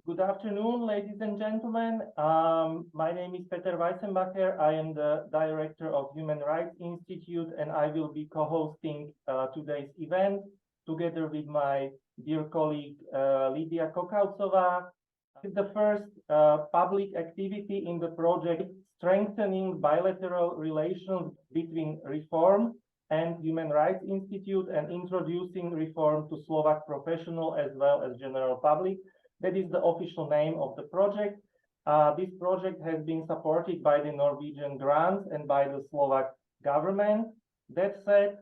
Good afternoon, ladies and gentlemen. My name is Peter Weissenbacher. I am the Director of Human Rights Institute, and I will be co-hosting today's event together with my dear colleague Lidia Kokautsová. It's the first public activity in the project Strengthening Bilateral Relations between Reform and Human Rights Institute and Introducing Reform to Slovak Professional as well as General Public. That is the official name of the project. This project has been supported by the Norwegian grants and by the Slovak government. That said,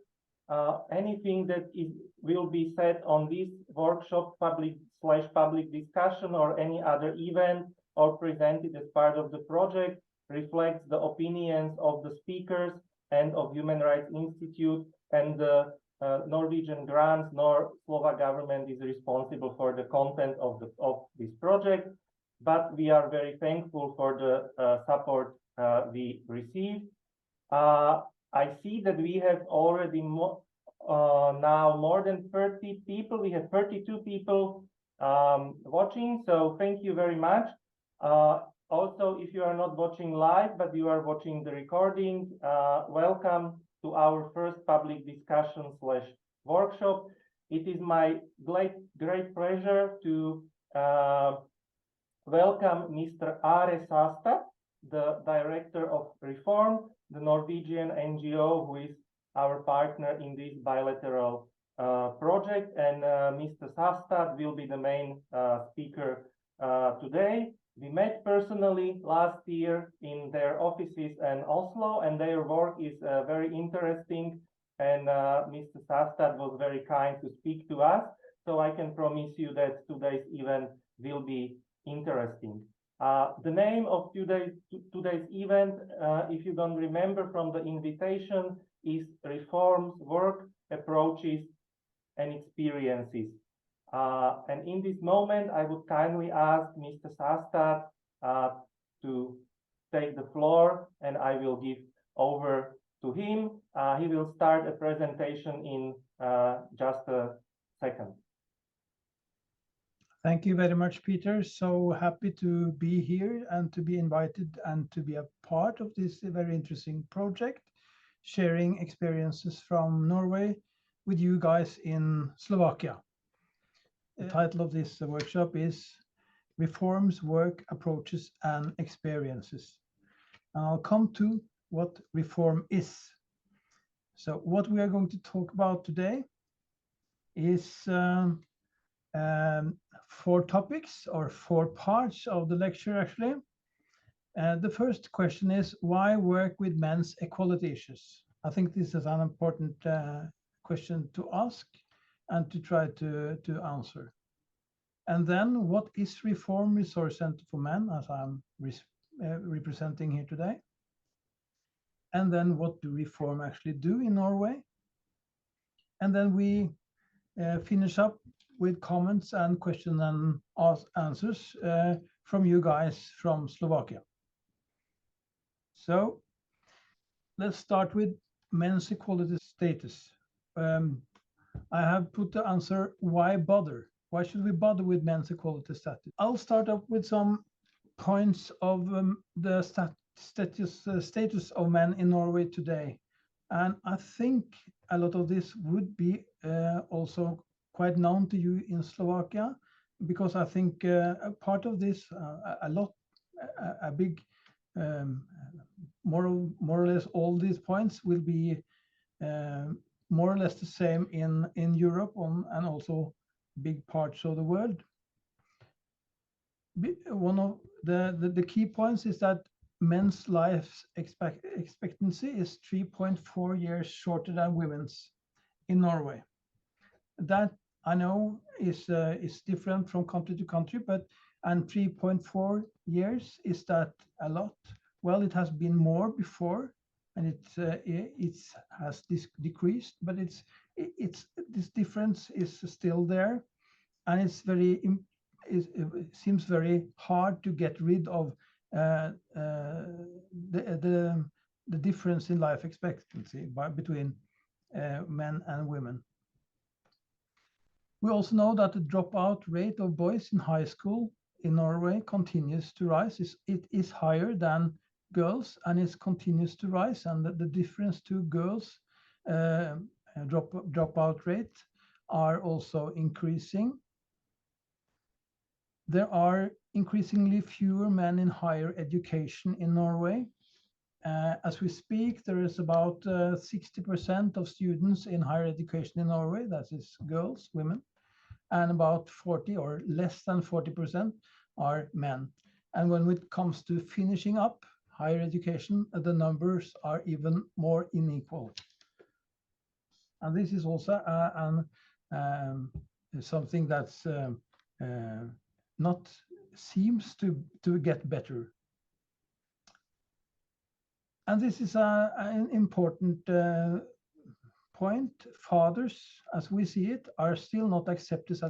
anything that will be said on this workshop, public discussion, or any other event or presented as part of the project reflects the opinions of the speakers and of Human Rights Institute, and the Norwegian grants nor Slovak government is responsible for the content of this project, but we are very thankful for the support we received. I see that we have already now more than 30 people. We have 32 people watching, so thank you very much. Also, if you are not watching live, but you are watching the recording, welcome to our first public discussion / workshop. It is my great pleasure to welcome Mr. Are Sasta, the Director of Reform, the Norwegian NGO who is our partner in this bilateral project. And Mr. Sasta will be the main speaker today. We met personally last year in their offices in Oslo, and their work is very interesting. And Mr. Sastad was very kind to speak to us, so I can promise you that today's event will be interesting. The name of today's event, if you don't remember from the invitation, is Reforms, Work, Approaches, and Experiences. And in this moment, I would kindly ask Mr. Sastad to take the floor, and I will give over to him. He will start a presentation in just a second. Thank you very much, Peter. So happy to be here and to be invited and to be a part of this very interesting project, sharing experiences from Norway with you guys in Slovakia. The title of this workshop is Reforms, Work, Approaches, and Experiences. And I'll come to what reform is. So what we are going to talk about today is 4 topics or 4 parts of the lecture, actually. The first question is, why work with men's equality issues? I think this is an important question to ask and to try to answer. And then, what is Reform Resource Center for Men, as I'm representing here today? And then, what do Reform actually do in Norway? And then we finish up with comments and questions and answers from you guys from Slovakia. So, let's start with men's equality status. I have put the answer, why bother? Why should we bother with men's equality status? I'll start off with some points of the status of men in Norway today. And I think a lot of this would be also quite known to you in Slovakia, because I think a part of this, a big, more or less all these points will be more or less the same in Europe and also big parts of the world. One of the key points is that men's life expectancy is 3.4 years shorter than women's in Norway. That I know is different from country to country, and 3.4 years, is that a lot? Well, it has been more before, and it has decreased, but this difference is still there, and it seems very hard to get rid of the difference in life expectancy between men and women. We also know that the dropout rate of boys in high school in Norway continues to rise. It is higher than girls, and it continues to rise. And the difference to girls' dropout rate are also increasing. There are increasingly fewer men in higher education in Norway. As we speak, there is about 60% of students in higher education in Norway, that is girls, women, and about 40 or less than 40% are men. And when it comes to finishing up higher education, the numbers are even more unequal. And this is also something that's not seems to get better. And this is an important point. Fathers, as we see it, are still not accepted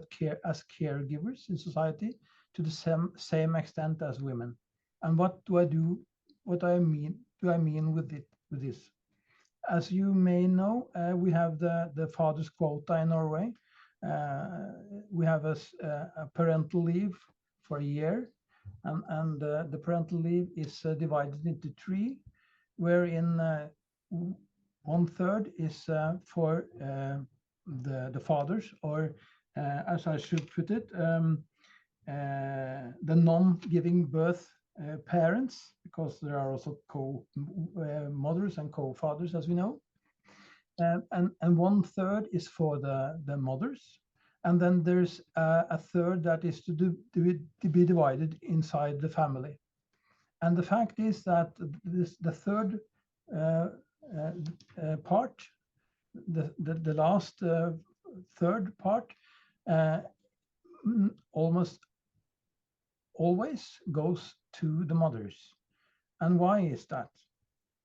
as caregivers in society to the same extent as women. And what do I do? What do I mean with this? As you may know, we have the father's quota in Norway. We have a parental leave for a year, and the parental leave is divided into three, wherein 1/3 is for the fathers, or as I should put it, the non-giving birth parents, because there are also co-mothers and co-fathers, as we know. And 1/3 is for the mothers. And then there's a third that is to be divided inside the family. And the fact is that the third part, the last third part, almost always goes to the mothers. And why is that?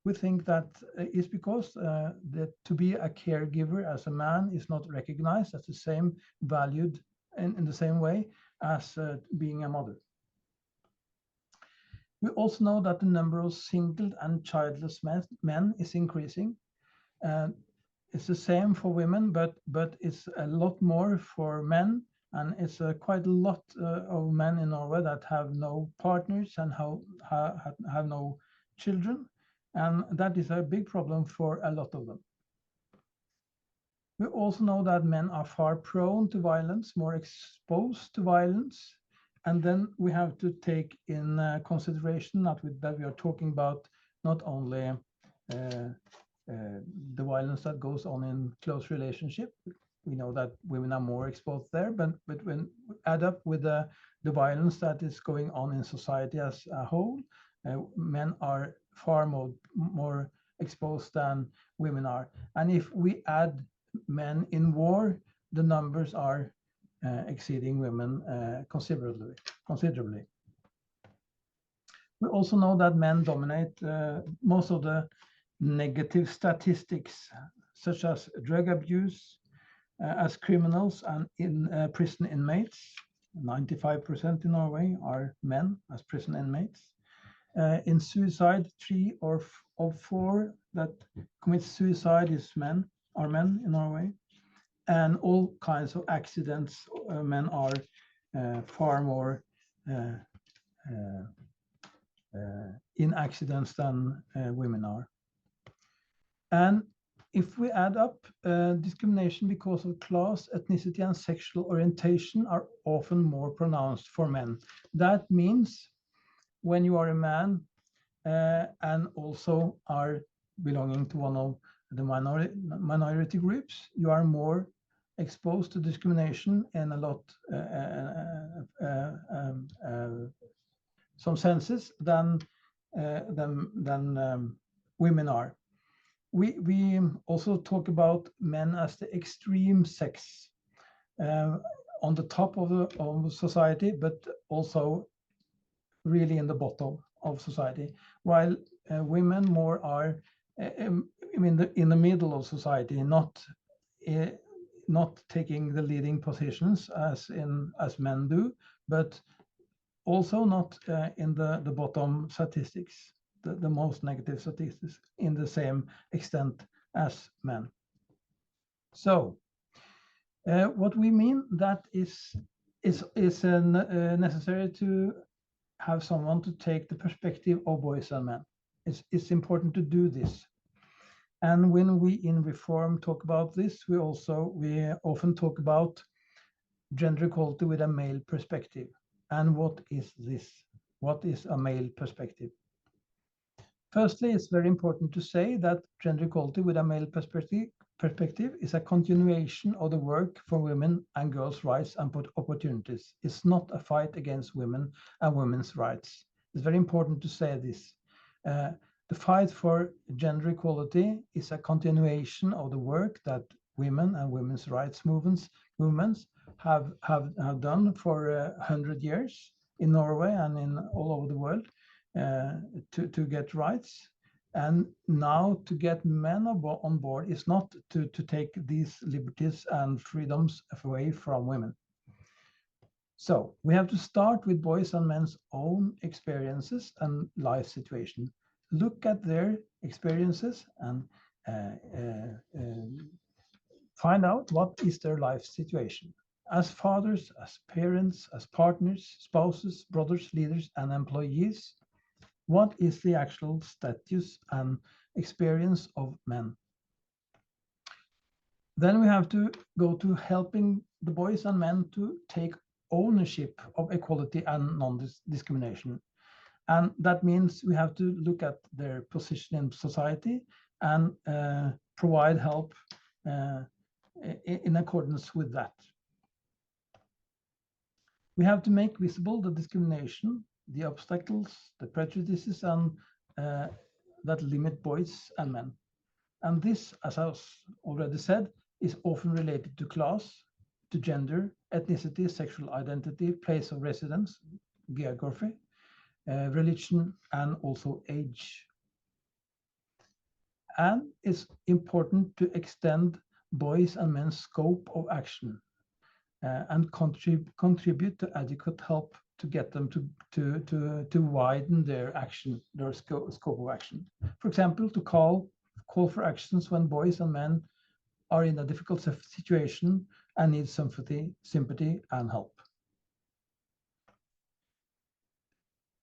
We think that is because that to be a caregiver as a man is not recognized as the same valued in the same way as being a mother. We also know that the number of single and childless men is increasing. It's the same for women, but it's a lot more for men, and it's quite a lot of men in Norway that have no partners and have no children, and that is a big problem for a lot of them. We also know that men are far prone to violence, more exposed to violence. And then we have to take in consideration that we are talking about not only the violence that goes on in close relationship. We know that women are more exposed there, but when we add up with the violence that is going on in society as a whole, men are far more exposed than women are. And if we add men in war, the numbers are exceeding women considerably. We also know that men dominate most of the negative statistics, such as drug abuse, as criminals and in prison inmates. 95% in Norway are men as prison inmates. In suicide, 3 of 4 that commit suicide are men in Norway. And all kinds of accidents, men are far more in accidents than women are. And if we add up, discrimination because of class, ethnicity, and sexual orientation are often more pronounced for men. That means when you are a man and also are belonging to one of the minority groups, you are more exposed to discrimination in a lot, some senses than women are. We also talk about men as the extreme sex on the top of society, but also really in the bottom of society, while women more are in the middle of society, not taking the leading positions as men do, but also not in the bottom statistics, the most negative statistics in the same extent as men. So what we mean that is it's necessary to have someone to take the perspective of boys and men. It's important to do this. And when we in Reform talk about this, we often talk about gender equality with a male perspective. And what is this? What is a male perspective? Firstly, it's very important to say that gender equality with a male perspective is a continuation of the work for women and girls' rights and opportunities. It's not a fight against women and women's rights. It's very important to say this. The fight for gender equality is a continuation of the work that women and women's rights movements have done for 100 years in Norway and in all over the world to get rights. And now to get men on board is not to take these liberties and freedoms away from women. So we have to start with boys and men's own experiences and life situation. Look at their experiences and find out what is their life situation. As fathers, as parents, as partners, spouses, brothers, leaders, and employees, what is the actual status and experience of men? Then we have to go to helping the boys and men to take ownership of equality and non-discrimination. And that means we have to look at their position in society and provide help in accordance with that. We have to make visible the discrimination, the obstacles, the prejudices, and that limit boys and men. And this, as I already said, is often related to class, to gender, ethnicity, sexual identity, place of residence, geography, religion, and also age. And it's important to extend boys and men's scope of action and contribute to adequate help to get them to widen their action, their scope of action. For example, to call for actions when boys and men are in a difficult situation and need sympathy, and help.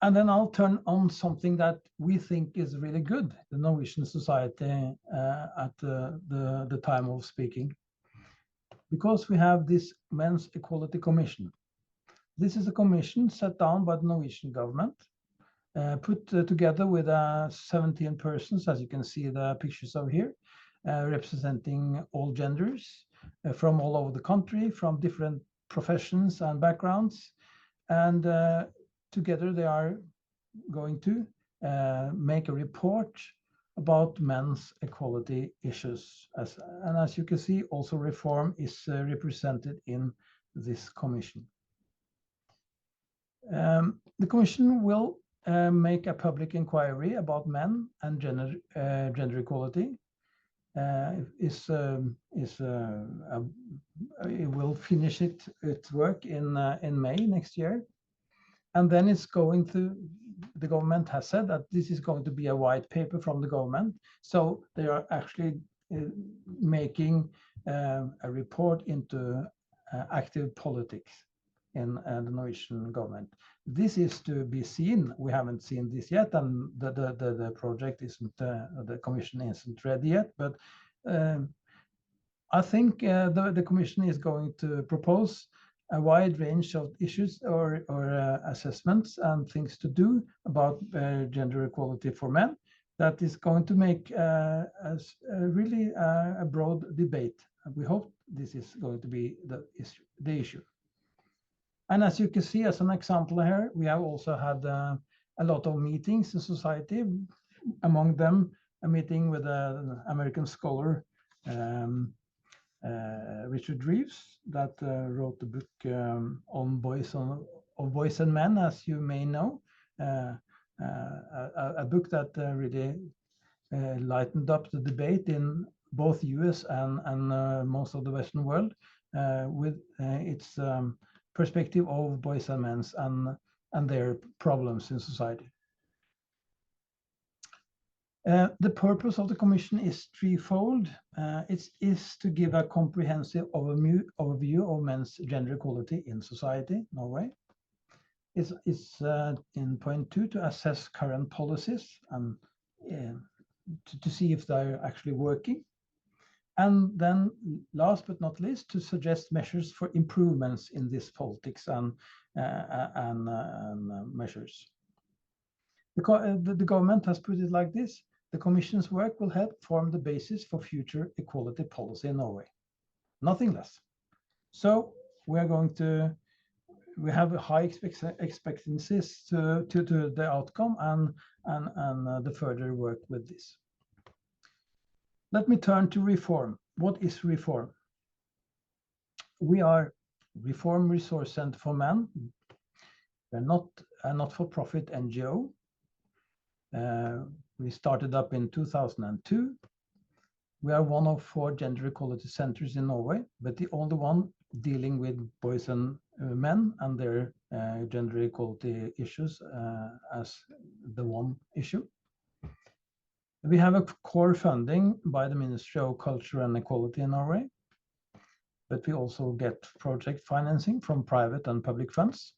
And then I'll turn on something that we think is really good, the Norwegian society at the time of speaking. Because we have this Men's Equality Commission. This is a commission set down by the Norwegian government, put together with 17 persons, as you can see the pictures of here, representing all genders from all over the country, from different professions and backgrounds. And together they are going to make a report about men's equality issues. And as you can see, also Reform is represented in this commission. The commission will make a public inquiry about men and gender equality. It will finish its work in May next year. And then it's going to, the government has said that this is going to be a white paper from the government. So they are actually making a report into active politics in the Norwegian government. This is to be seen. We haven't seen this yet, and the project isn't, the commission isn't ready yet. But I think the commission is going to propose a wide range of issues or assessments and things to do about gender equality for men. That is going to make really a broad debate. We hope this is going to be the issue. And as you can see, as an example here, we have also had a lot of meetings in society, among them a meeting with an American scholar, Richard Reeves, that wrote the book on boys and men, as you may know, a book that really lightened up the debate in both US and most of the Western world with its perspective of boys and men and their problems in society. The purpose of the Commission is threefold. It is to give a comprehensive overview of men's gender equality in society, Norway. It's in point 2 to assess current policies and to see if they're actually working. And then last but not least, to suggest measures for improvements in this politics and measures. The government has put it like this: the Commission's work will help form the basis for future equality policy in Norway. Nothing less. So we have high expectancies to the outcome and the further work with this. Let me turn to reform. What is reform? We are Reform Resource Center for Men. We're not a not-for-profit NGO. We started up in 2002. We are one of 4 gender equality centers in Norway, but the only one dealing with boys and men and their gender equality issues as the one issue. We have a core funding by the Ministry of Culture and Equality in Norway, but we also get project financing from private and public funds.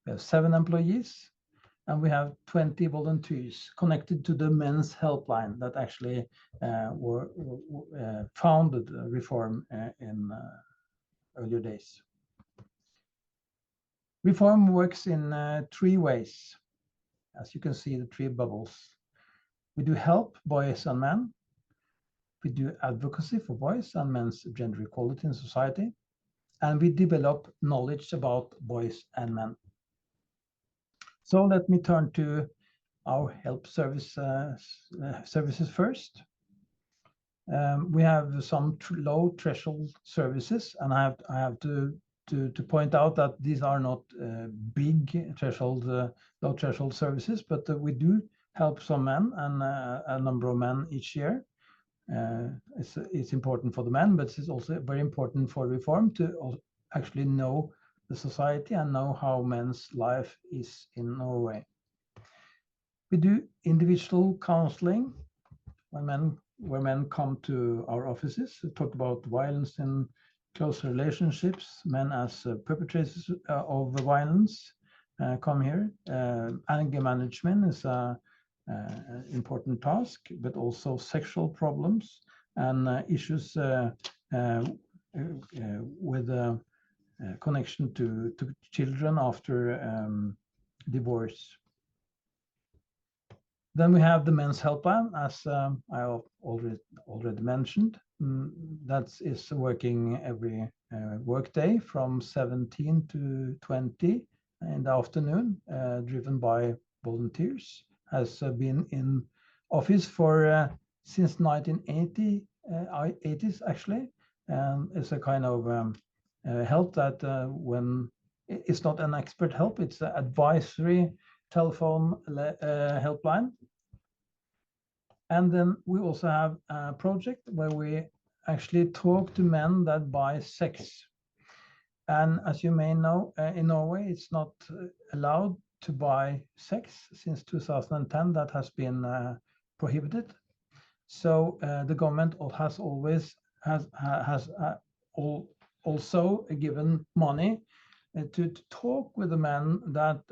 We have 7 employees, and we have 20 volunteers connected to the men's helpline that actually founded Reform in earlier days. Reform works in 3 ways. As you can see, the 3 bubbles. We do help boys and men. We do advocacy for boys and men's gender equality in society. And we develop knowledge about boys and men. So let me turn to our help services first. We have some low threshold services, and I have to point out that these are not big low threshold services, but we do help some men and a number of men each year. It's important for the men, but it's also very important for Reform to actually know the society and know how men's life is in Norway. We do individual counseling where men come to our offices to talk about violence in close relationships. Men as perpetrators of violence come here. Anger management is a important task, but also sexual problems and issues with connection to children after divorce. Then we have the men's helpline, as I already mentioned. That is working every workday from 17 to 20 in the afternoon, driven by volunteers. Has been in office for since 1980s actually, and it's a kind of help that when it's not an expert help, it's an advisory telephone helpline. And then we also have a project where we actually talk to men that buy sex. And as you may know, in Norway, it's not allowed to buy sex since 2010. That has been prohibited. So the government has also given money to talk with the men that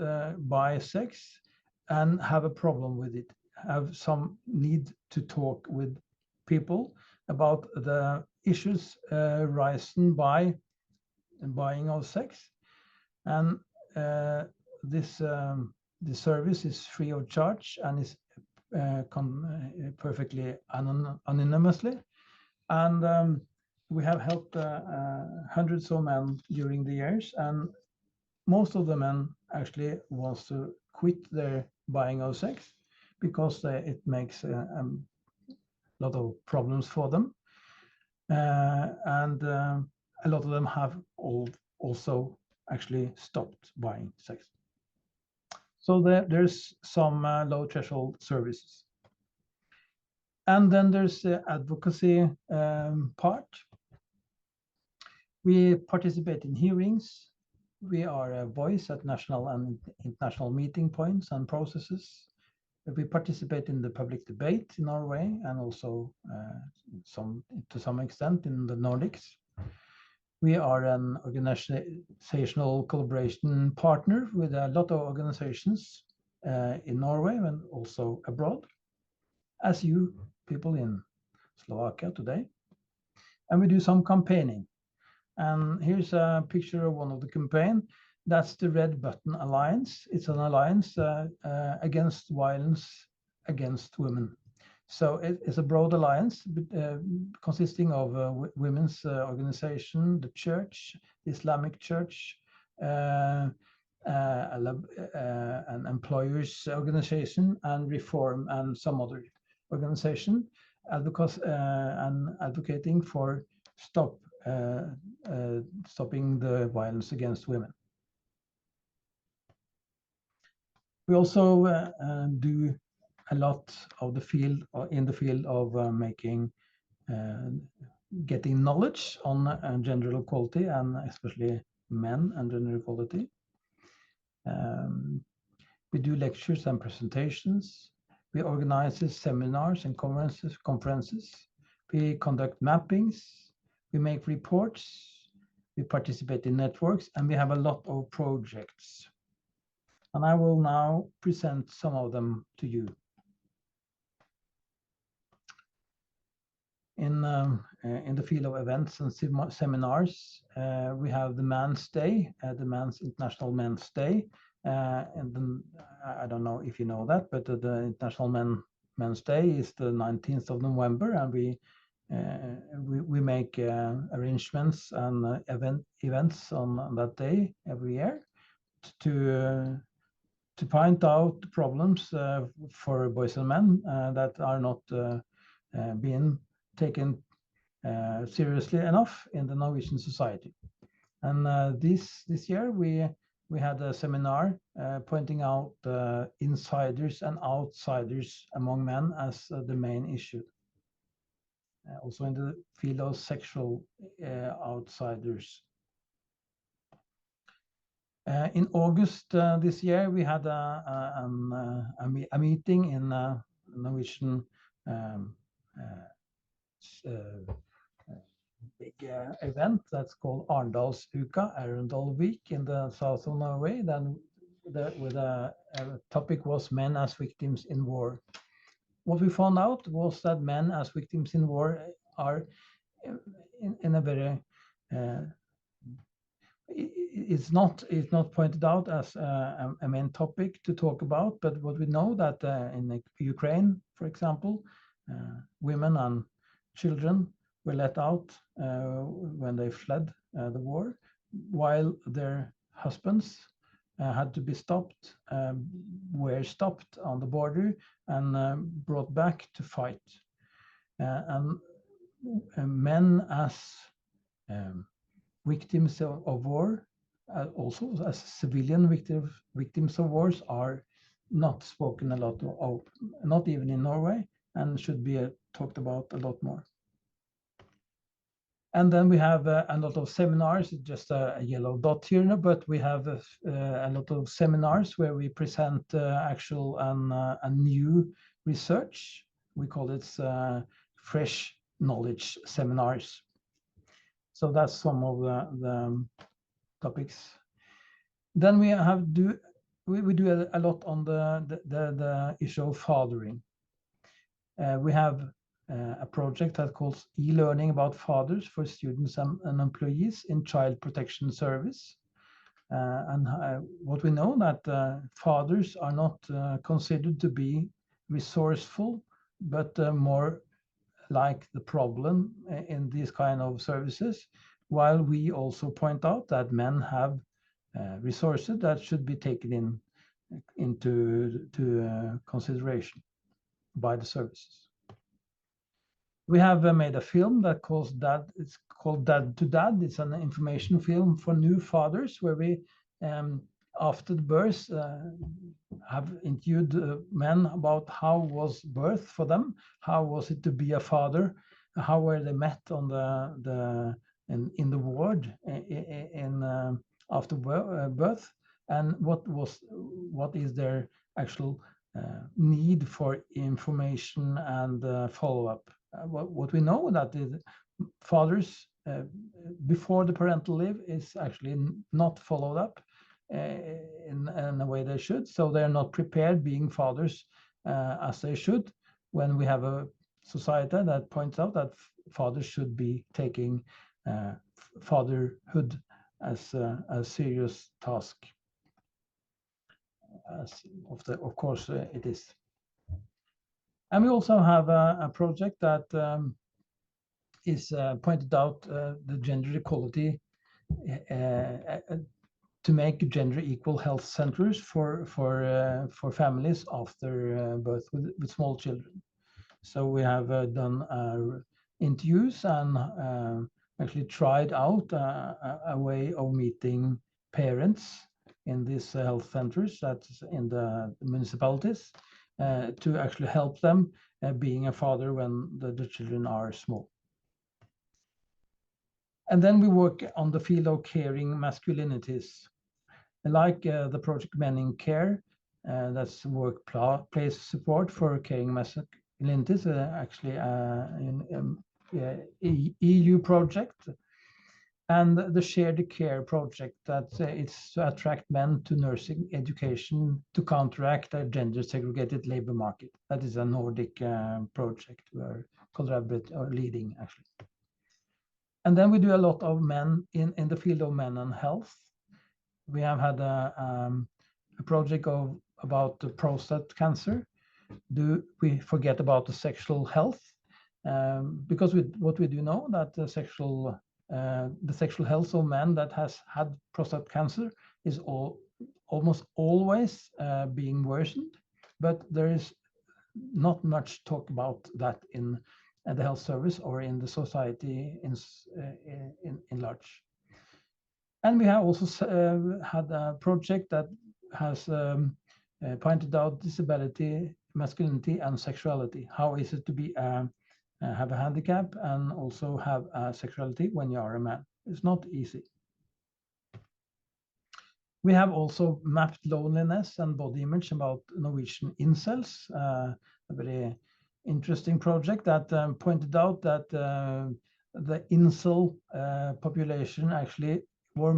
buy sex and have a problem with it, have some need to talk with people about the issues rising by buying of sex. And this service is free of charge and is perfectly anonymously. And we have helped hundreds of men during the years, and most of the men actually wants to quit their buying of sex because it makes a lot of problems for them. And a lot of them have also actually stopped buying sex. So there's some low threshold services. And then there's the advocacy part. We participate in hearings. We are a voice at national and international meeting points and processes. We participate in the public debate in Norway and also to some extent in the Nordics. We are an organizational collaboration partner with a lot of organizations in Norway and also abroad, as you people in Slovakia today. And we do some campaigning. And here's a picture of one of the campaign. That's the Red Button Alliance. It's an alliance against violence against women. So it's a broad alliance consisting of women's organization, the church, the Islamic Church, an employers organization, and Reform, and some other organization, and advocating for stopping the violence against women. We also do a lot of the field in the field of getting knowledge on gender equality, and especially men and gender equality. We do lectures and presentations. We organize seminars and conferences. We conduct mappings. We make reports. We participate in networks, and we have a lot of projects. And I will now present some of them to you. In the field of events and seminars, we have the Men's Day, the International Men's Day. And then, I don't know if you know that, but the International Men's Day is the 19th of November, and we make arrangements and events on that day every year to point out the problems for boys and men that are not being taken seriously enough in the Norwegian society. And this year we had a seminar pointing out insiders and outsiders among men as the main issue. Also in the field of sexual outsiders. In August this year, we had a meeting in a Norwegian big event that's called Arendalsuka, Arendal Week, in the south of Norway. Then the topic was men as victims in war. What we found out was that men as victims in war are in a very it's not pointed out as a main topic to talk about, but what we know that in Ukraine, for example, women and children were let out when they fled the war, while their husbands had to be stopped, were stopped on the border and brought back to fight. And men as victims of war, also as civilian victims of wars, are not spoken a lot of, not even in Norway, and should be talked about a lot more. And then we have a lot of seminars, just a yellow dot here, but we have a lot of seminars where we present actual and new research. We call it fresh knowledge seminars. So that's some of the topics. Then we do a lot on the issue of fathering. We have a project that calls e-learning about fathers for students and employees in child protection service. And what we know that fathers are not considered to be resourceful, but more like the problem in these kind of services, while we also point out that men have resources that should be taken into consideration by the services. We have made a film that calls it's called Dad to Dad. It's an information film for new fathers, where we after the birth have interviewed men about how was birth for them, how was it to be a father, how were they met on in the ward after birth, and what is their actual need for information and follow-up. What we know that the fathers before the parental leave is actually not followed up in a way they should, so they're not prepared being fathers as they should, when we have a society that points out that fathers should be taking fatherhood as a serious task. Of course, it is. And we also have a project that is pointed out the gender equality to make gender equal health centers for families after birth with small children. So we have done interviews and actually tried out a way of meeting parents in these health centers, that's in the municipalities, to actually help them being a father when the children are small. And then we work on the field of caring masculinities, like the project Men in Care, that's workplace support for caring masculinities, actually an EU project. And the Shared Care project, that it's to attract men to nursing education to counteract a gender segregated labor market. That is a Nordic project where collaborate or leading actually. And then we do a lot of men in the field of men and health. We have had a project about the prostate cancer. Do we forget about the sexual health? Because what we do know that the sexual health of men that has had prostate cancer is almost always being worsened, but there is not much talk about that in the health service or in the society in large. And we have also had a project that has pointed out disability, masculinity, and sexuality. How is it to be have a handicap and also have a sexuality when you are a man? It's not easy. We have also mapped loneliness and body image about Norwegian incels, a very interesting project that pointed out that the incel population actually were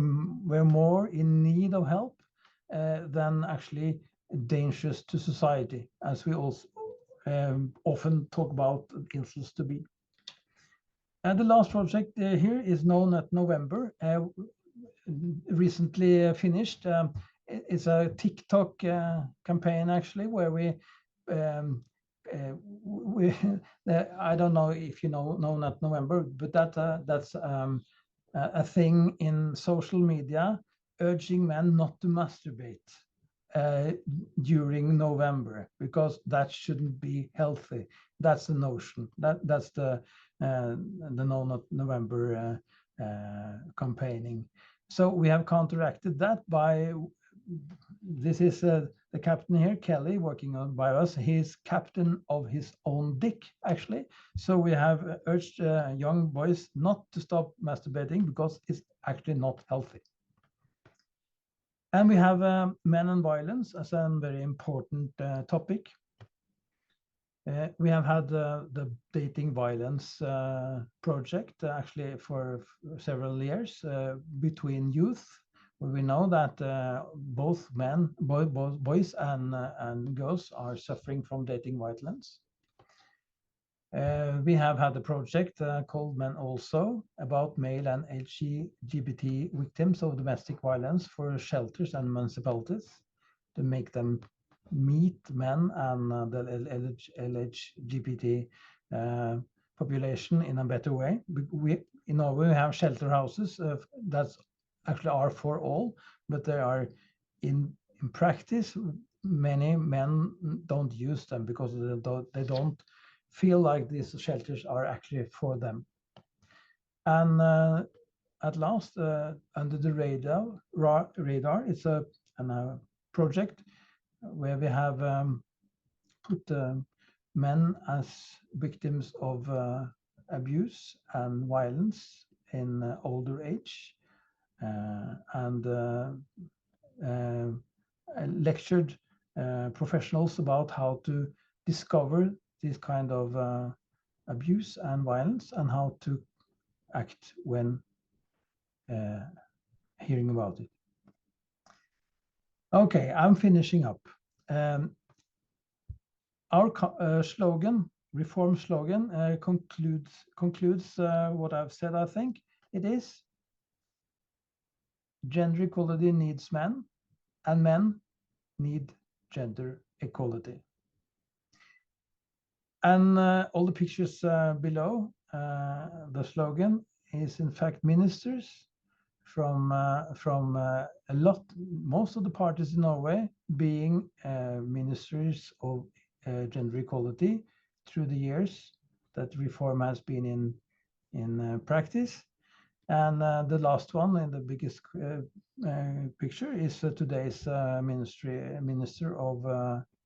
more in need of help than actually dangerous to society, as we also often talk about incels to be. And the last project here is known at November, recently finished. It's a TikTok campaign actually, where we I don't know if you know Not November, but that's a thing in social media urging men not to masturbate during November, because that shouldn't be healthy. That's the notion. That's the No Not November campaigning. So we have counteracted that by, this is the captain here, Kelly, working on by us. He's captain of his own dick, actually. So we have urged young boys not to stop masturbating because it's actually not healthy. And we have men and violence as a very important topic. We have had the dating violence project actually for several years between youth, where we know that both boys and girls are suffering from dating violence. We have had a project called Men Also, about male and LGBT victims of domestic violence for shelters and municipalities to make them meet men and the LGBT population in a better way. In Norway, we have shelter houses that actually are for all, but they are in practice, many men don't use them because they don't feel like these shelters are actually for them. And at last, under the radar, it's a project where we have put men as victims of abuse and violence in older age, and lectured professionals about how to discover this kind of abuse and violence and how to act when hearing about it. Okay, I'm finishing up. Our slogan, reform slogan, concludes what I've said. I think it is gender equality needs men, and men need gender equality. And all the pictures below the slogan is in fact ministers from most of the parties in Norway being ministers of gender equality through the years that reform has been in practice. And the last one in the biggest picture is today's Minister of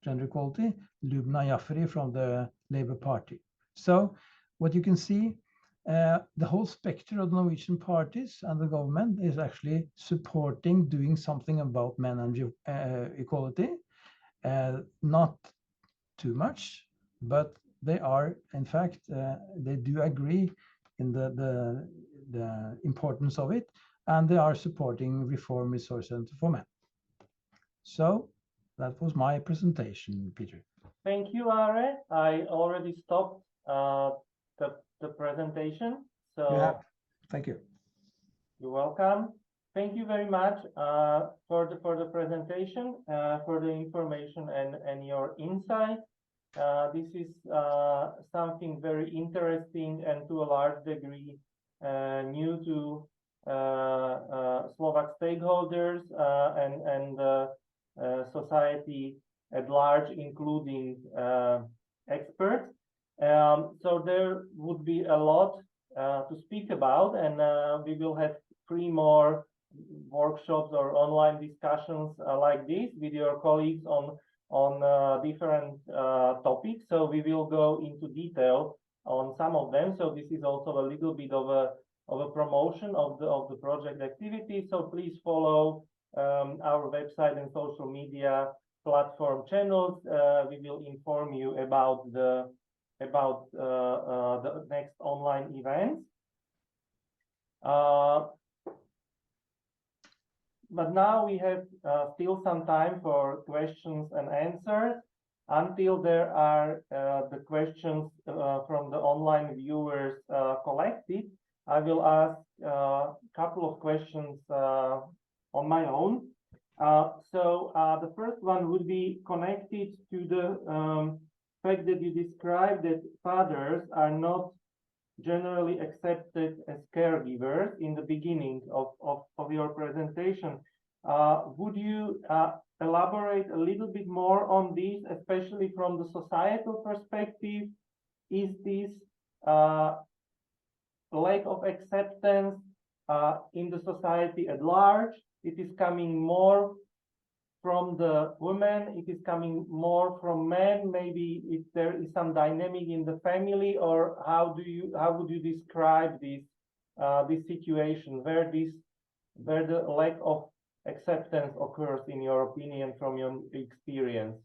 Gender Equality, Lubna Jaffery from the Labour Party. So what you can see, the whole spectrum of the Norwegian parties and the government is actually supporting doing something about men and equality. Not too much, but they are, in fact, they do agree in the importance of it, and they are supporting reform resource center for men. So that was my presentation, Peter. Thank you, Are. I already stopped the presentation. So Thank you. You're welcome. Thank you very much for the presentation, for the information and your insight. This is something very interesting and to a large degree new to Slovak stakeholders and society at large, including experts. So there would be a lot to speak about, and we will have 3 more workshops or online discussions like this with your colleagues on different topics. So we will go into detail on some of them. So this is also a little bit of a promotion of the project activity. So please follow our website and social media platform channels. We will inform you about the next online events. But now we have still some time for questions and answers. Until there are the questions from the online viewers collected, I will ask a couple of questions on my own. So the first one would be connected to the fact that you described that fathers are not generally accepted as caregivers in the beginning of your presentation. Would you elaborate a little bit more on this, especially from the societal perspective? Is this lack of acceptance in the society at large? It is coming more from the women, it is coming more from men. Maybe if there is some dynamic in the family, or how would you describe this situation where the lack of acceptance occurs, in your opinion, from your experience?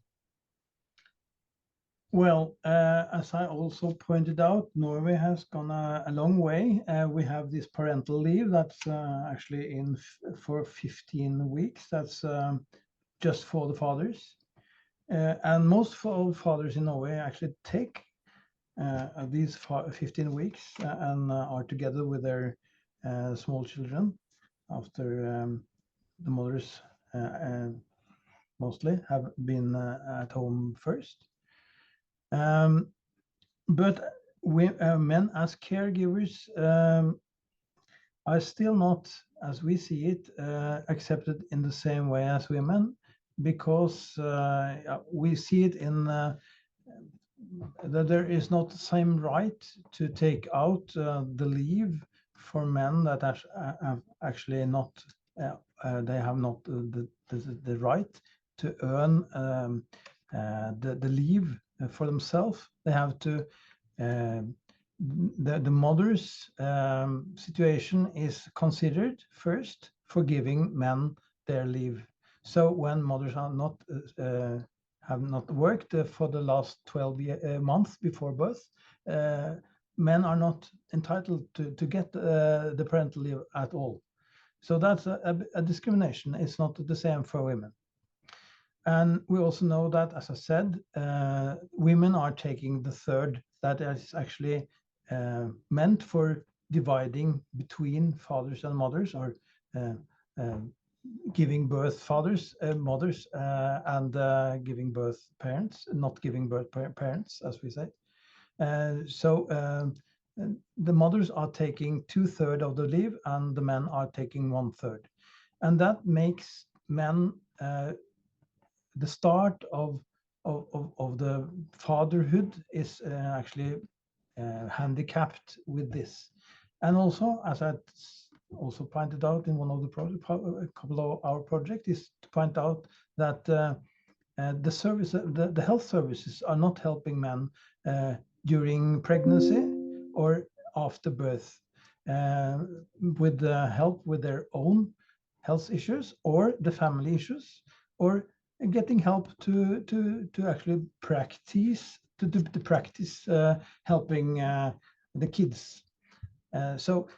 Well, as I also pointed out, Norway has gone a long way. We have this parental leave that's actually for 15 weeks. That's just for the fathers. And most fathers in Norway actually take these 15 weeks and are together with their small children after the mothers mostly have been at home first. But men as caregivers are still not, as we see it, accepted in the same way as women, because we see it in that there is not the same right to take out the leave for men that actually not they have not the right to earn the leave for themselves. They have to the mother's situation is considered first for giving men their leave. So when mothers are not have not worked for the last 12 months before birth, men are not entitled to get the parental leave at all. So that's a discrimination. It's not the same for women. And we also know that, as I said, women are taking the third that is actually meant for dividing between fathers and mothers, or giving birth fathers, mothers, and giving birth parents, not giving birth parents, as we say. So the mothers are taking 2/3 of the leave, and the men are taking 1/3, and that makes men the start of the fatherhood is actually handicapped with this. And also, as I also pointed out in one of the a couple of our projects, is to point out that the health services are not helping men during pregnancy or after birth with the help with their own health issues or the family issues, or getting help to actually practice helping the kids. So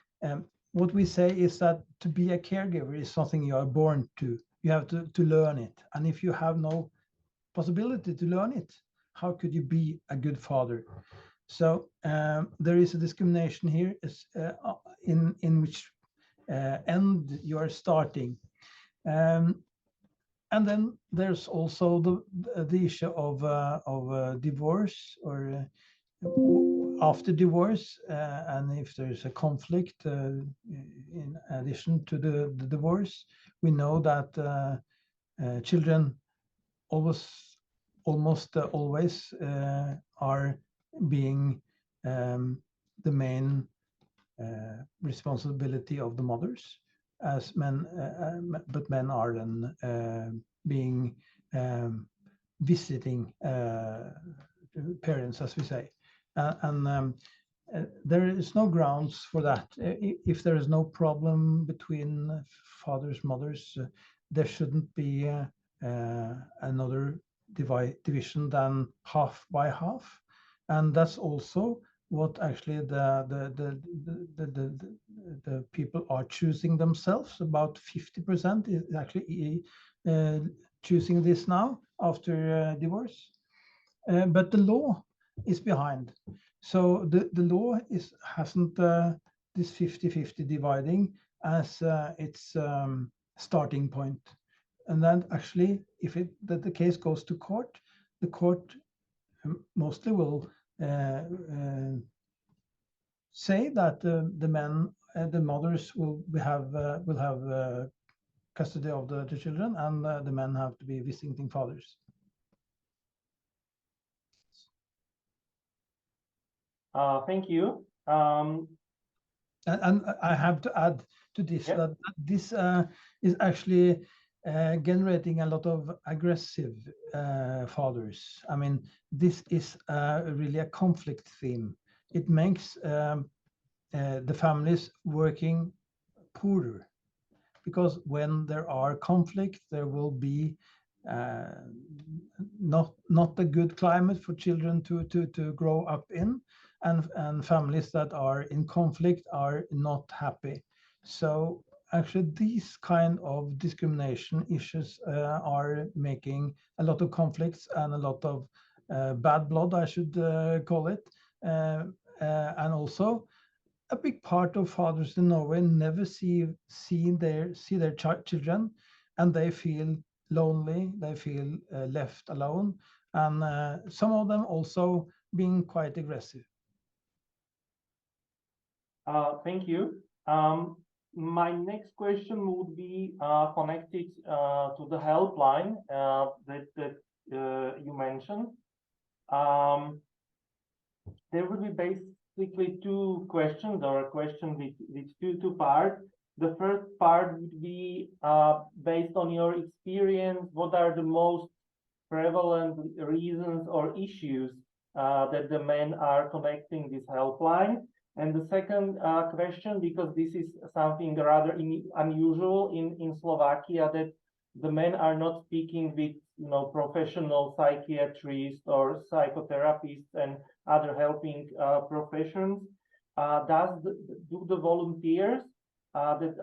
what we say is that to be a caregiver is something you are born to. You have to learn it, and if you have no possibility to learn it, how could you be a good father? So there is a discrimination here in which end you are starting. And then there's also the issue of divorce, or after divorce, and if there's a conflict in addition to the divorce, we know that children almost always are being the main responsibility of the mothers, as men, but men are then being visiting parents, as we say, and there is no grounds for that. If there is no problem between fathers, mothers, there shouldn't be another division than half by half, and that's also what actually the people are choosing themselves. About 50% is actually choosing this now after divorce, but the law is behind. So the law hasn't this 50-50 dividing as its starting point. And then actually, if the case goes to court, the court mostly will say that the mothers will have custody of the children, and the men have to be visiting fathers. Thank you. And I have to add to this that this is actually generating a lot of aggressive fathers. I mean, this is really a conflict theme. It makes the families working poorer, because when there are conflict, there will be not a good climate for children to grow up in, and families that are in conflict are not happy. So actually, these kind of discrimination issues are making a lot of conflicts and a lot of bad blood, I should call it, and also a big part of fathers in Norway never see their children, and they feel lonely, they feel left alone, and some of them also being quite aggressive. Thank you. My next question would be connected to the helpline that you mentioned. There would be basically two questions, or a question with two parts. The first part would be based on your experience, what are the most prevalent reasons or issues that the men are connecting this helpline? And the second question, because this is something rather unusual in Slovakia, that the men are not speaking with, professional psychiatrists or psychotherapists and other helping professions. Do the volunteers that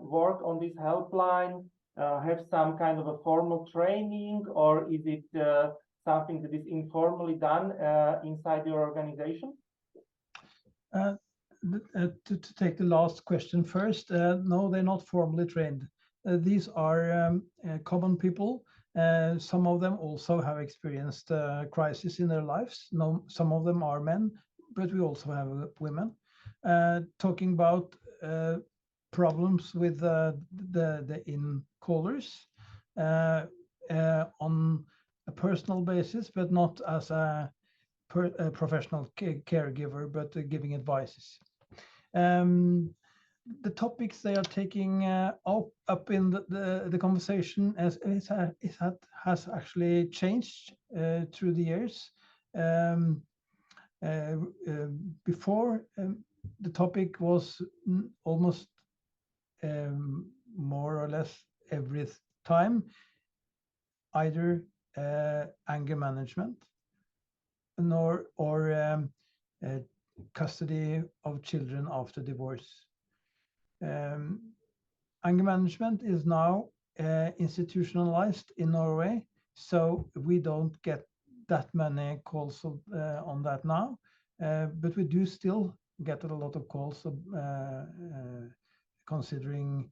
work on this helpline have some kind of a formal training, or is it something that is informally done inside your organization? To take the last question first, no, they're not formally trained. These are common people. Some of them also have experienced crisis in their lives. No, some of them are men, but we also have women. Talking about problems with the in-callers on a personal basis, but not as a professional caregiver, but giving advices. The topics they are taking up in the conversation has actually changed through the years. Before, the topic was almost more or less every time either anger management or custody of children after divorce. Anger management is now institutionalized in Norway, so we don't get that many calls on that now, but we do still get a lot of calls considering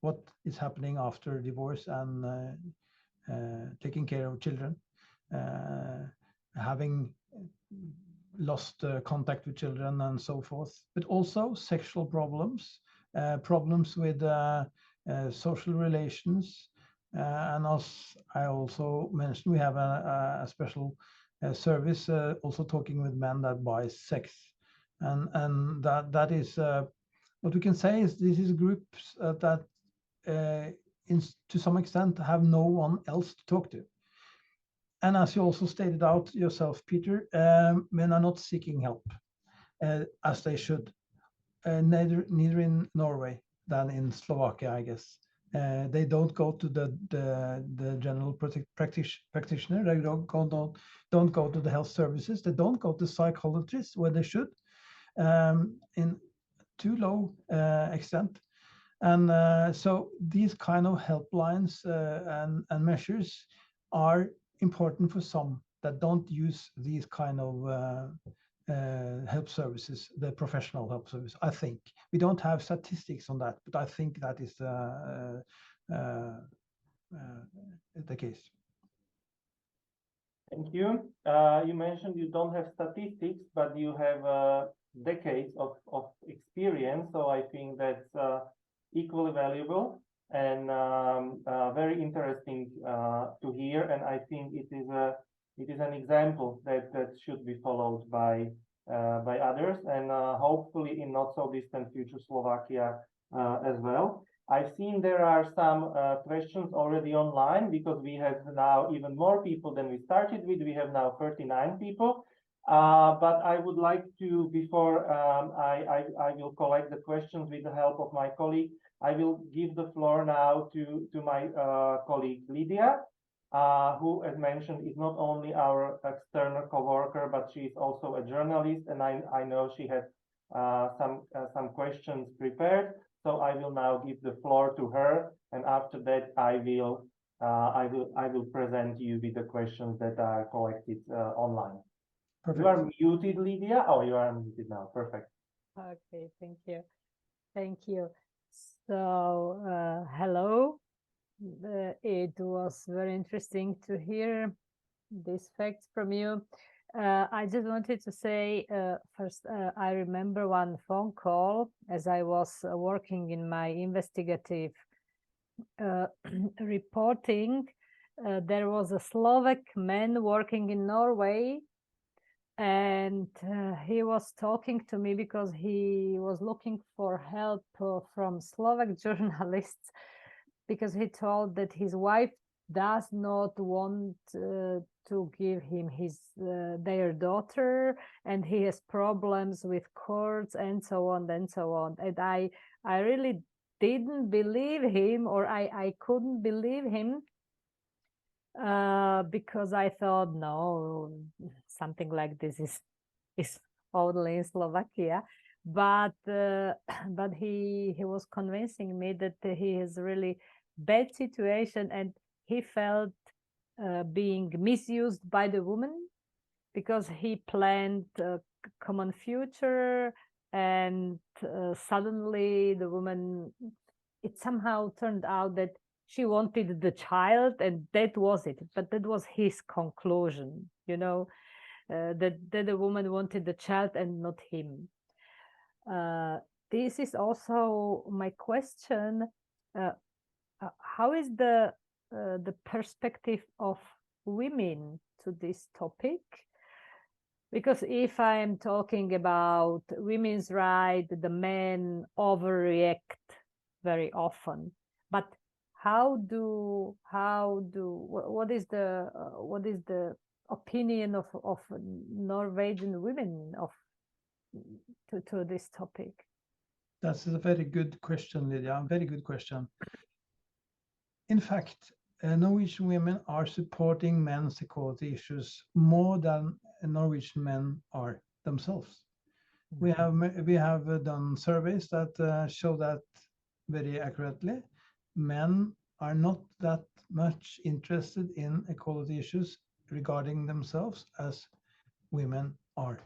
what is happening after divorce and taking care of children, having lost contact with children and so forth, but also sexual problems, problems with social relations. And as I also mentioned, we have a special service also talking with men that buy sex. And that is what we can say is this is groups that to some extent have no one else to talk to. And as you also stated out yourself, Peter, men are not seeking help as they should, neither in Norway than in Slovakia, I guess. They don't go to the general practitioner. They don't go to the health services. They don't go to psychologists where they should, in too low extent. And so these kind of helplines and measures are important for some that don't use these kind of help services, the professional help service. I think we don't have statistics on that, but I think that is the case. Thank you. You mentioned you don't have statistics, but you have decades of experience. So I think that's equally valuable and very interesting to hear. And I think it is an example that should be followed by others, and hopefully in not so distant future Slovakia as well. I've seen there are some questions already online, because we have now even more people than we started with. We have now 39 people. But I would like to, before I will collect the questions with the help of my colleague, I will give the floor now to my colleague Lydia, who, as mentioned, is not only our external co-worker, but she is also a journalist, and I know she has some questions prepared. So I will now give the floor to her, and after that I will present you with the questions that are collected online. Perfect. You are muted, Lydia. Oh, you are muted now. Perfect. Okay, thank you. Thank you. So, hello. It was very interesting to hear these facts from you. I just wanted to say, first, I remember one phone call as I was working in my investigative reporting. There was a Slovak man working in Norway, and he was talking to me because he was looking for help from Slovak journalists, because he told that his wife does not want to give him their daughter, and he has problems with courts and so on and so on. And I really didn't believe him, or I couldn't believe him, because I thought, no, something like this is only in Slovakia. But he was convincing me that he is really bad situation, and he felt being misused by the woman, because he planned a common future, and suddenly the woman, it somehow turned out that she wanted the child, and that was it. But that was his conclusion, that the woman wanted the child and not him. This is also my question. How is the perspective of women to this topic? Because if I am talking about women's rights, the men overreact very often. But what is the opinion of Norwegian women to this topic? That's a very good question, Lydia. Very good question. In fact, Norwegian women are supporting men's equality issues more than Norwegian men are themselves. We have done surveys that show that very accurately. Men are not that much interested in equality issues regarding themselves as women are.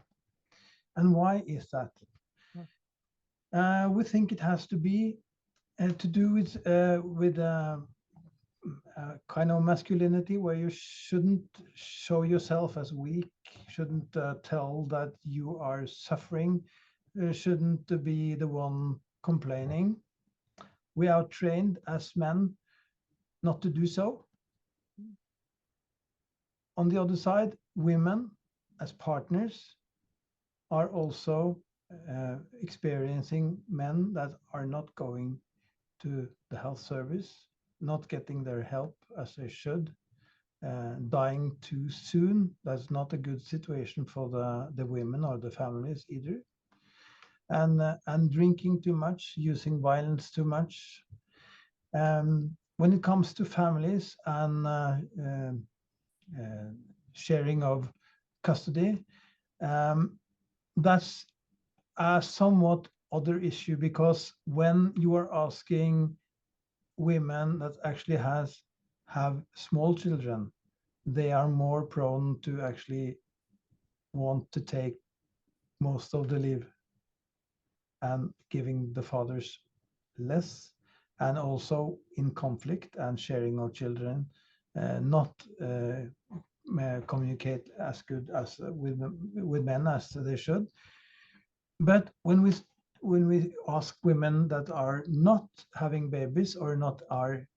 And why is that? We think it has to be to do with kind of masculinity, where you shouldn't show yourself as weak, shouldn't tell that you are suffering, shouldn't be the one complaining. We are trained as men not to do so. On the other side, women as partners are also experiencing men that are not going to the health service, not getting their help as they should, dying too soon. That's not a good situation for the women or the families either. And drinking too much, using violence too much. When it comes to families and sharing of custody, that's a somewhat other issue, because when you are asking women that actually have small children, they are more prone to actually want to take most of the leave and giving the fathers less, and also in conflict and sharing of children, not communicate as good as with men as they should. But when we ask women that are not having babies or not are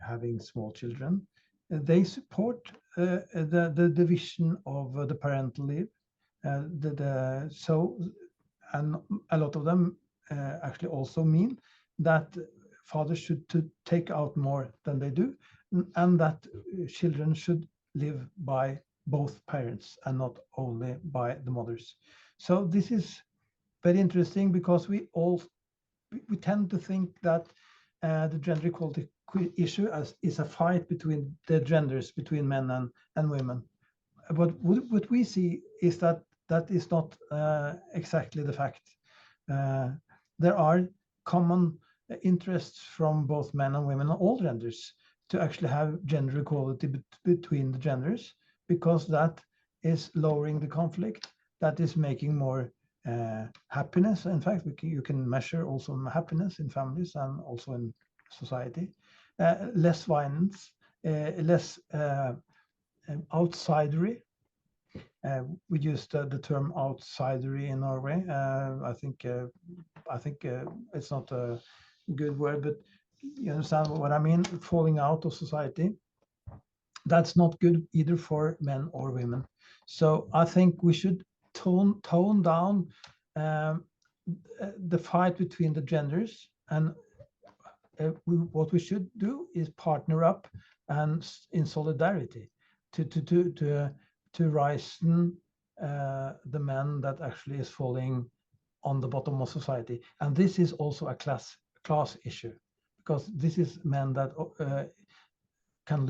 having small children, they support the division of the parental leave. So, and a lot of them actually also mean that fathers should take out more than they do, and that children should live by both parents and not only by the mothers. So this is very interesting, because we tend to think that the gender equality issue is a fight between the genders, between men and women. But what we see is that is not exactly the fact. There are common interests from both men and women, all genders, to actually have gender equality between the genders, because that is lowering the conflict, that is making more happiness. In fact, you can measure also happiness in families and also in society. Less violence, less outsidery. We used the term outsidery in Norway. I think it's not a good word, but you understand what I mean. Falling out of society. That's not good either for men or women. So I think we should tone down the fight between the genders, and what we should do is partner up and in solidarity to rise the men that actually is falling on the bottom of society. And this is also a class issue, because this is men that can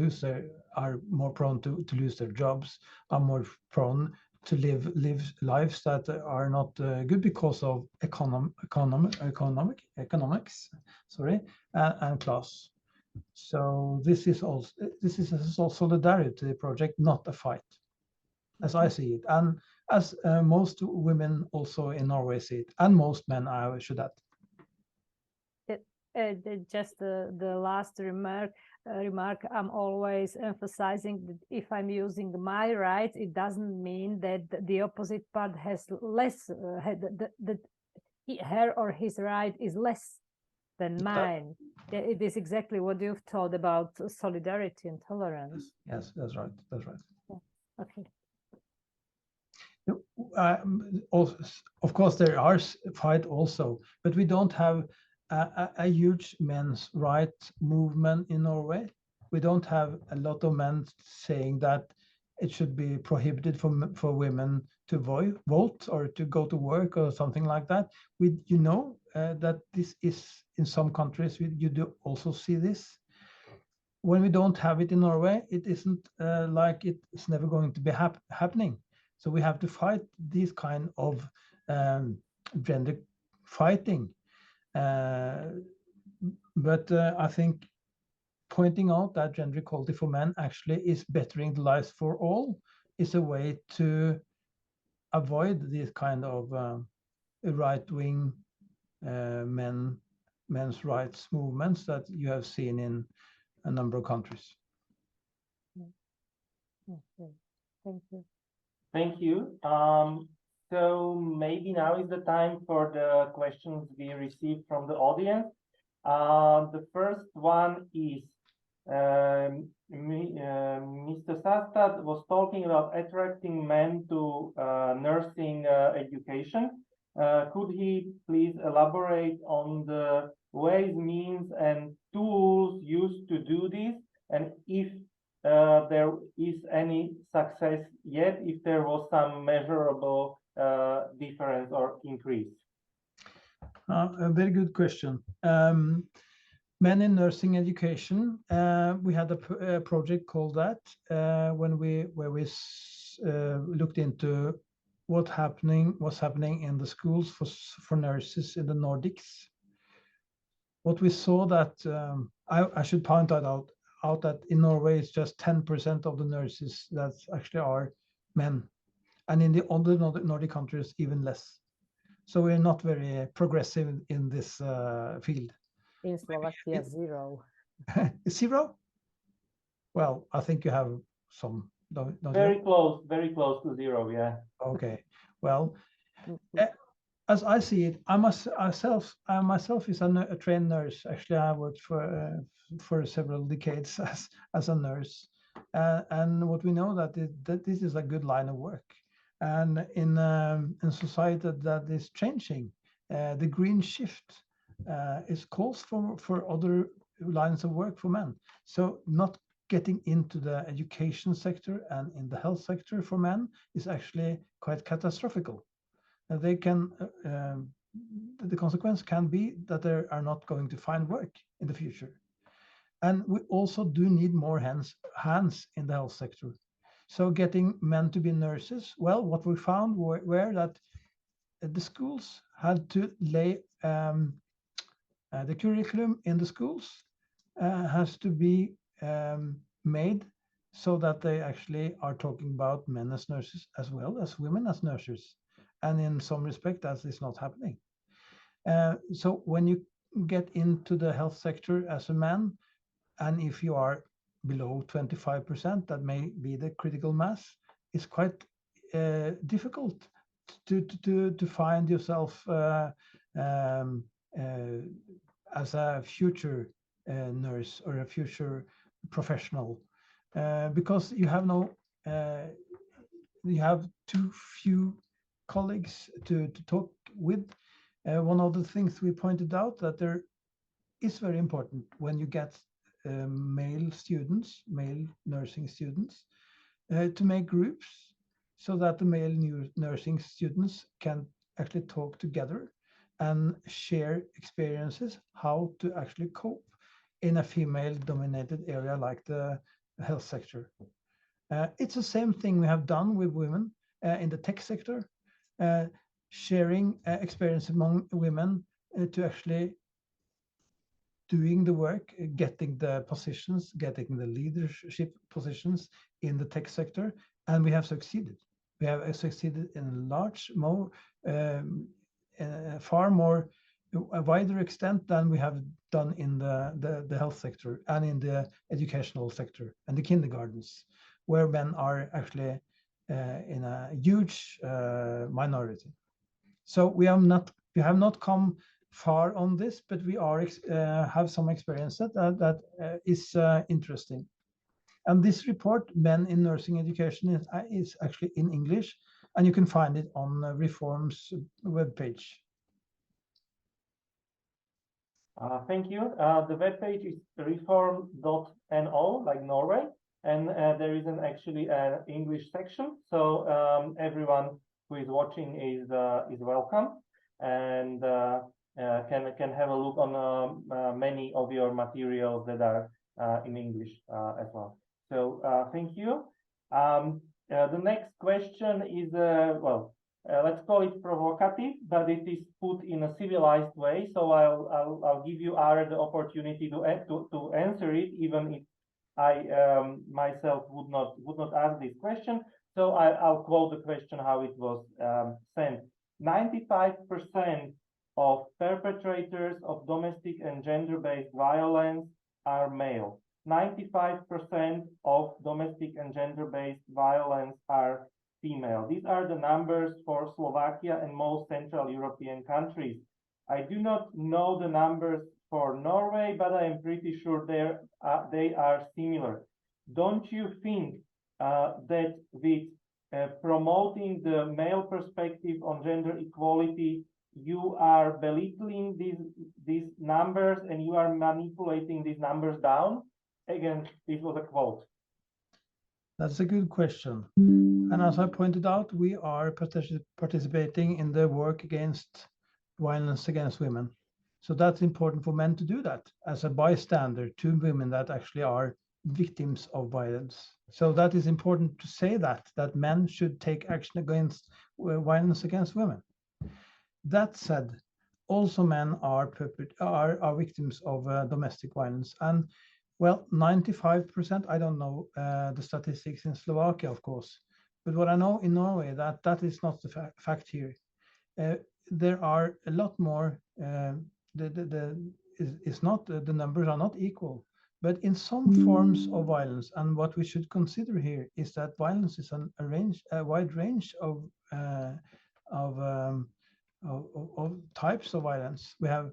are more prone to lose their jobs, are more prone to live lives that are not good because of economics, and class. So this is a solidarity project, not a fight, as I see it, and as most women also in Norway see it, and most men, I should add. Just the last remark, I'm always emphasizing that if I'm using my rights, it doesn't mean that the opposite part has less, her or his right is less than mine. It is exactly what you've told about solidarity and tolerance. Yes, that's right. That's right. Okay. Also, of course, there are fight also, but we don't have a huge men's rights movement in Norway. We don't have a lot of men saying that it should be prohibited for women to vote or to go to work or something like that. That this is in some countries, you do also see this. When we don't have it in Norway, it isn't like it's never going to be happening. So we have to fight these kind of gender fighting. But I think pointing out that gender equality for men actually is bettering the lives for all is a way to avoid these kind of right-wing men's rights movements that you have seen in a number of countries. Okay. Thank you. Thank you. So maybe now is the time for the questions we received from the audience. The first one is, Mr. Sastad was talking about attracting men to nursing education. Could he please elaborate on the ways, means, and tools used to do this, and if there is any success yet, if there was some measurable difference or increase? A very good question. Men in nursing education, we had a project called that where we looked into what's happening in the schools for nurses in the Nordics. What we saw that I should point out that in Norway it's just 10% of the nurses that actually are men, and in the other Nordic countries even less. So we're not very progressive in this field. In Slovakia, 0. 0? Well, I think you have some. Don't very close to 0. Yeah. Okay. Well, as I see it, I myself is a trained nurse. Actually, I worked for several decades as a nurse, and what we know that this is a good line of work. And in society that is changing, the green shift is calls for other lines of work for men. So not getting into the education sector and in the health sector for men is actually quite catastrophical. They can the consequence can be that they are not going to find work in the future. And we also do need more hands in the health sector. So getting men to be nurses, well, what we found were that the schools had to lay the curriculum in the schools has to be made so that they actually are talking about men as nurses as well as women as nurses. And in some respect, that is not happening. So when you get into the health sector as a man, and if you are below 25%, that may be the critical mass, it's quite difficult to find yourself as a future nurse or a future professional, because you have too few colleagues to talk with. One of the things we pointed out that there is very important when you get male nursing students, to make groups so that the male nursing students can actually talk together and share experiences how to actually cope in a female-dominated area like the health sector. It's the same thing we have done with women in the tech sector, sharing experience among women to actually doing the work, getting the positions, getting the leadership positions in the tech sector, and we have succeeded. We have succeeded in a large, more, far more, a wider extent than we have done in the health sector and in the educational sector and the kindergartens, where men are actually in a huge minority. So we have not come far on this, but we are have some experience that is interesting. And this report, Men in Nursing Education, is actually in English, and you can find it on Reform's webpage. Thank you. The webpage is reform.no, like Norway, and there is actually an English section. So everyone who is watching is welcome, and can have a look on many of your materials that are in English as well. So thank you. The next question is let's call it provocative, but it is put in a civilized way. So I'll give you Ara the opportunity to answer it, even if I myself would not ask this question. So I'll quote the question how it was sent. 95% of perpetrators of domestic and gender-based violence are male. 95% of domestic and gender-based violence are female. These are the numbers for Slovakia and most Central European countries. I do not know the numbers for Norway, but I am pretty sure they are similar. Don't you think that with promoting the male perspective on gender equality, you are belittling these numbers and you are manipulating these numbers down? Again, this was a quote. That's a good question. And as I pointed out, we are participating in the work against violence against women. So that's important for men to do that as a bystander to women that actually are victims of violence. So that is important to say that men should take action against violence against women. That said, also men are victims of domestic violence. And well, 95%, I don't know the statistics in Slovakia, of course, but what I know in Norway, that is not the fact here. There are a lot more, the numbers are not equal, but in some forms of violence, and what we should consider here is that violence is a wide range of types of violence. We have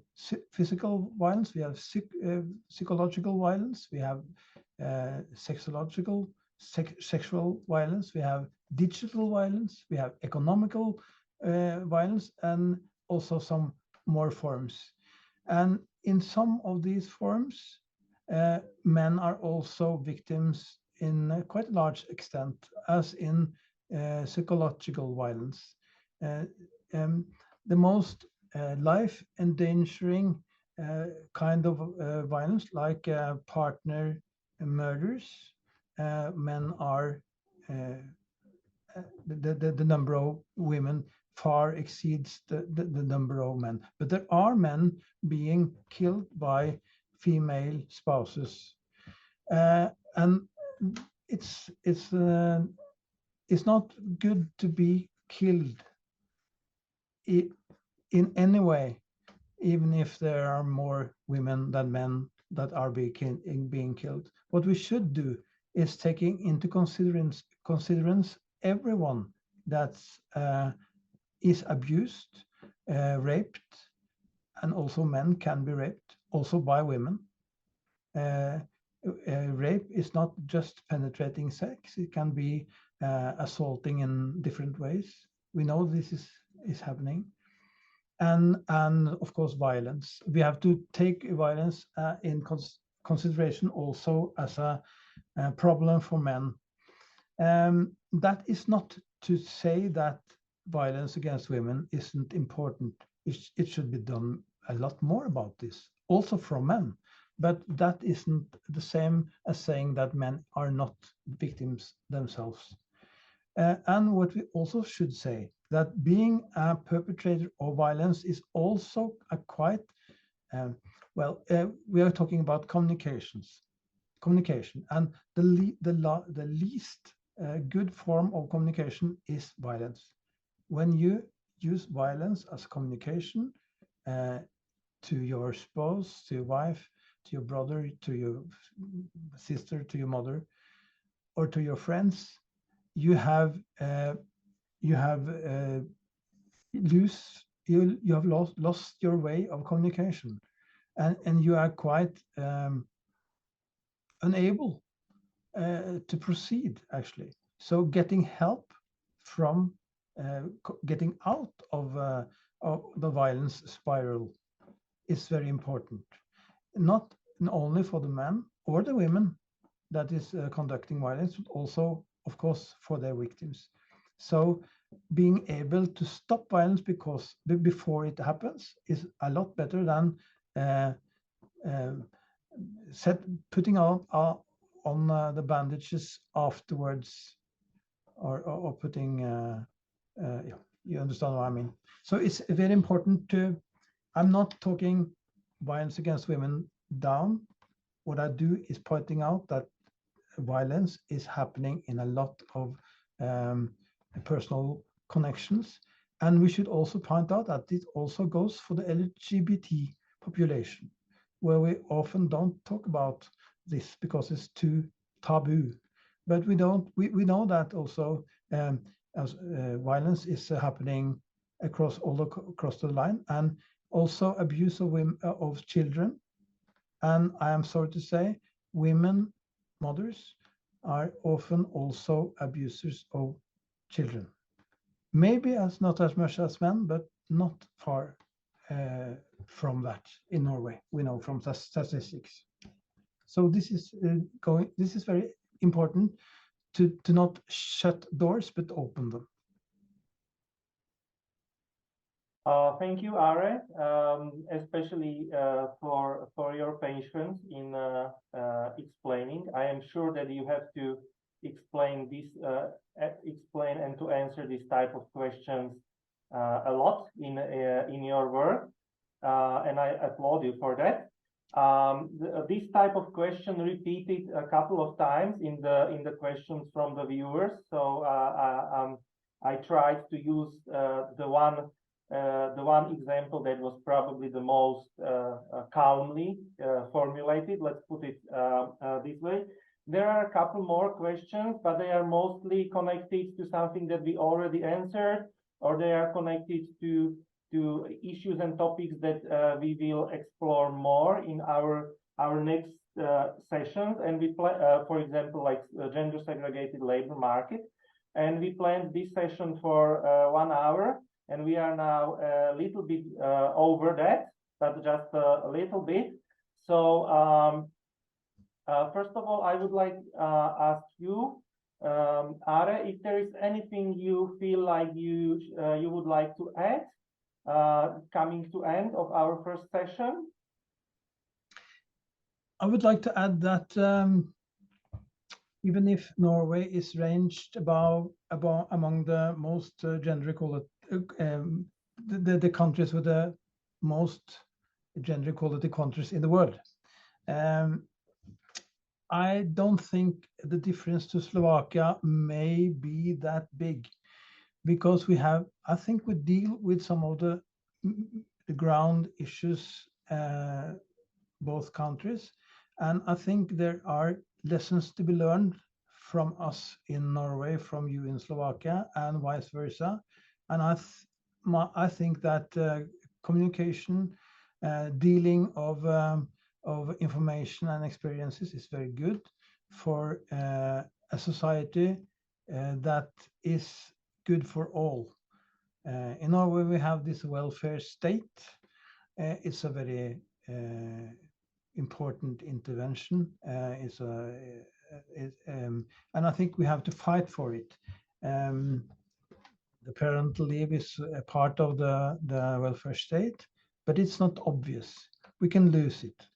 physical violence, we have psychological violence, we have sexual violence, we have digital violence, we have economical violence, and also some more forms. And in some of these forms, men are also victims in quite a large extent, as in psychological violence. The most life-endangering kind of violence, like partner murders, men are the number of women far exceeds the number of men. But there are men being killed by female spouses, and it's not good to be killed in any way, even if there are more women than men that are being killed. What we should do is taking into considerance everyone that is abused, raped, and also men can be raped, also by women. Rape is not just penetrating sex, it can be assaulting in different ways. We know this is happening. And of course, violence. We have to take violence in consideration also as a problem for men. That is not to say that violence against women isn't important. It should be done a lot more about this, also from men. But that isn't the same as saying that men are not victims themselves. And what we also should say, that being a perpetrator of violence is also a quite, we are talking about communication, and the least good form of communication is violence. When you use violence as communication to your spouse, to your wife, to your brother, to your sister, to your mother, or to your friends, you have lost your way of communication, and you are quite unable to proceed, actually. So getting help from getting out of the violence spiral is very important, not only for the men or the women that is conducting violence, but also, of course, for their victims. So being able to stop violence before it happens is a lot better than putting on the bandages afterwards, or putting you understand what I mean. So it's very important I'm not talking violence against women down. What I do is pointing out that violence is happening in a lot of personal connections, and we should also point out that it also goes for the LGBT population, where we often don't talk about this because it's too taboo. But we know that also as violence is happening across the line, and also abuse of women, of children. And I am sorry to say, women, mothers, are often also abusers of children. Maybe not as much as men, but not far from that in Norway. We know from statistics. So this is very important to not shut doors, but open them. Thank you, Are, especially for your patience in explaining. I am sure that you have to explain and to answer this type of questions a lot in your work, and I applaud you for that. This type of question repeated a couple of times in the questions from the viewers. So I tried to use the one example that was probably the most calmly formulated. Let's put it this way. There are a couple more questions, but they are mostly connected to something that we already answered, or they are connected to issues and topics that we will explore more in our next sessions. And we for example, like gender segregated labor market, and we planned this session for 1 hour, and we are now a little bit over that, but just a little bit. So first of all, I would like to ask you, Are, if there is anything you feel like you would like to add, coming to end of our first session. I would like to add that even if Norway is ranged among the most gender equality, the countries with the most gender equality countries in the world, I don't think the difference to Slovakia may be that big, because I think we deal with some of the ground issues, both countries, and I think there are lessons to be learned from us in Norway, from you in Slovakia, and vice versa. And I think that communication, dealing of information and experiences is very good for a society that is good for all. In Norway, we have this welfare state. It's a very important intervention. And I think we have to fight for it. The parental leave is a part of the welfare state, but it's not obvious. We can lose it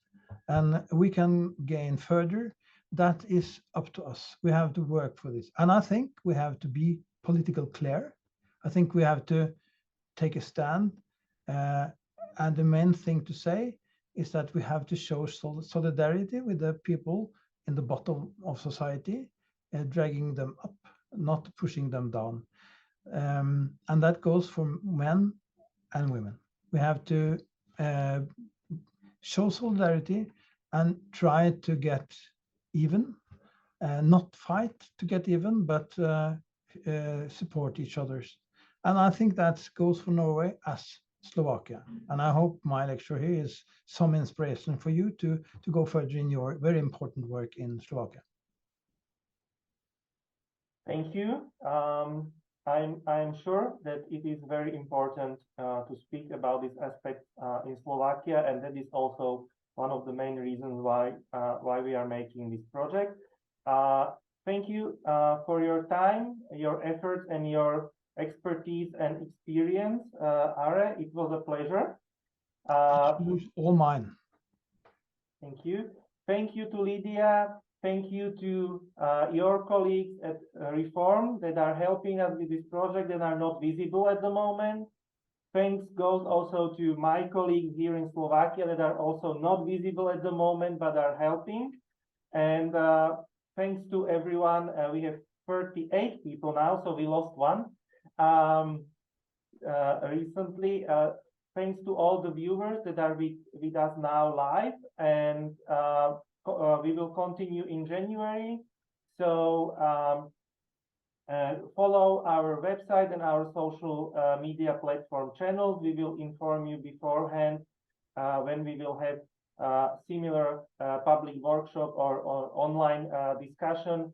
and we can gain further. That is up to us. We have to work for this. And I think we have to be political clear. I think we have to take a stand. And the main thing to say is that we have to show solidarity with the people in the bottom of society, dragging them up, not pushing them down. And that goes for men and women. We have to show solidarity and try to get even, not fight to get even, but support each other's. And I think that goes for Norway as Slovakia. And I hope my lecture here is some inspiration for you to go further in your very important work in Slovakia. Thank you. I'm sure that it is very important to speak about this aspect in Slovakia, and that is also one of the main reasons why we are making this project. Thank you for your time, your efforts, and your expertise and experience, Are. It was a pleasure. All mine. Thank you. Thank you to Lydia. Thank you to your colleagues at Reform that are helping us with this project that are not visible at the moment. Thanks goes also to my colleagues here in Slovakia that are also not visible at the moment but are helping. And thanks to everyone. We have 38 people now, so we lost one recently. Thanks to all the viewers that are with us now live, and we will continue in January. So follow our website and our social media platform channels. We will inform you beforehand when we will have similar public workshop or online discussion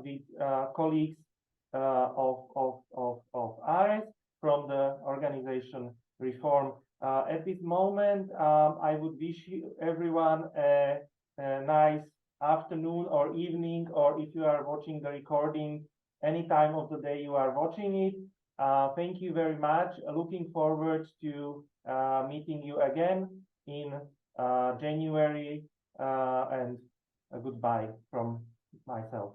with colleagues of ours from the organization Reform. At this moment, I would wish everyone a nice afternoon or evening, or if you are watching the recording, any time of the day you are watching it. Thank you very much. Looking forward to meeting you again in January, and a goodbye from myself.